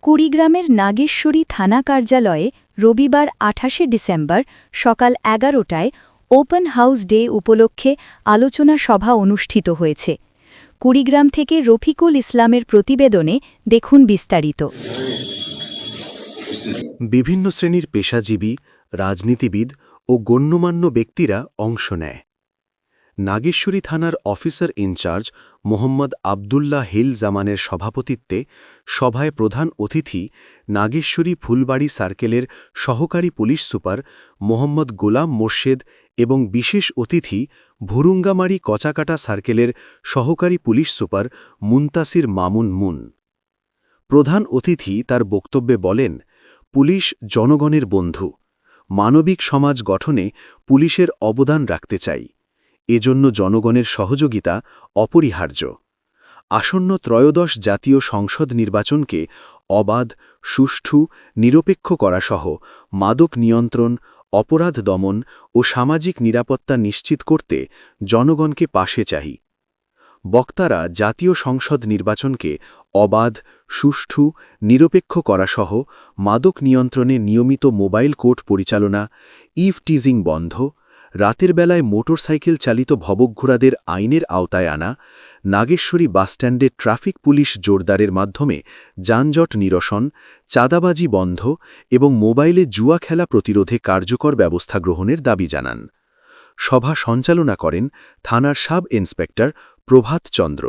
কুড়িগ্রামের নাগেশ্বরী থানা কার্যালয়ে রবিবার ২৮ ডিসেম্বর সকাল ১১টায় ওপেন হাউস ডে উপলক্ষে আলোচনা সভা অনুষ্ঠিত হয়েছে। কুড়িগ্রাম থেকে রফিকুল ইসলামের প্রতিবেদনে দেখুন বিস্তারিত। বিভিন্ন শ্রেণীর পেশাজীবী, রাজনীতিবিদ ও গণ্যমান্য ব্যক্তিরা অংশ নেয়। নাগেশ্বরী থানার অফিসার ইনচার্জ মোহাম্মদ আবদুল্লাহ হিল জামানের সভাপতিত্বে সভায় প্রধান অতিথি নাগেশ্বরী ফুলবাড়ি সার্কেলের সহকারী পুলিশ সুপার মোহাম্মদ গোলাম মোর্শেদ এবং বিশেষ অতিথি ভুরুঙ্গামারি কচাকাটা সার্কেলের সহকারী পুলিশ সুপার মুনতাসির মামুন মুন। প্রধান অতিথি তার বক্তব্যে বলেন, পুলিশ জনগণের বন্ধু। মানবিক সমাজ গঠনে পুলিশের অবদান রাখতে চাই। এজন্য জনগণের সহযোগিতা অপরিহার্য। আসন্ন ত্রয়োদশ জাতীয় সংসদ নির্বাচনকে অবাধ, সুষ্ঠু, নিরপেক্ষ করাসহ মাদক নিয়ন্ত্রণ, অপরাধ দমন ও সামাজিক নিরাপত্তা নিশ্চিত করতে জনগণকে পাশে চাই। বক্তারা জাতীয় সংসদ নির্বাচনকে অবাধ, সুষ্ঠু, নিরপেক্ষ করাসহ মাদক নিয়ন্ত্রণে নিয়মিত মোবাইল কোর্ট পরিচালনা, ইভটিজিং বন্ধ, রাতের বেলায় মোটরসাইকেল চালিত ভবঘুরাদের আইনের আওতায় আনা, নাগেশ্বরী বাসস্ট্যান্ডে ট্রাফিক পুলিশ জোরদারের মাধ্যমে যানজট নিরসন, চাঁদাবাজি বন্ধ এবং মোবাইলে জুয়া খেলা প্রতিরোধে কার্যকর ব্যবস্থা গ্রহণের দাবি জানান। সভা সঞ্চালনা করেন থানার সাব ইন্সপেক্টর প্রভাত চন্দ্র।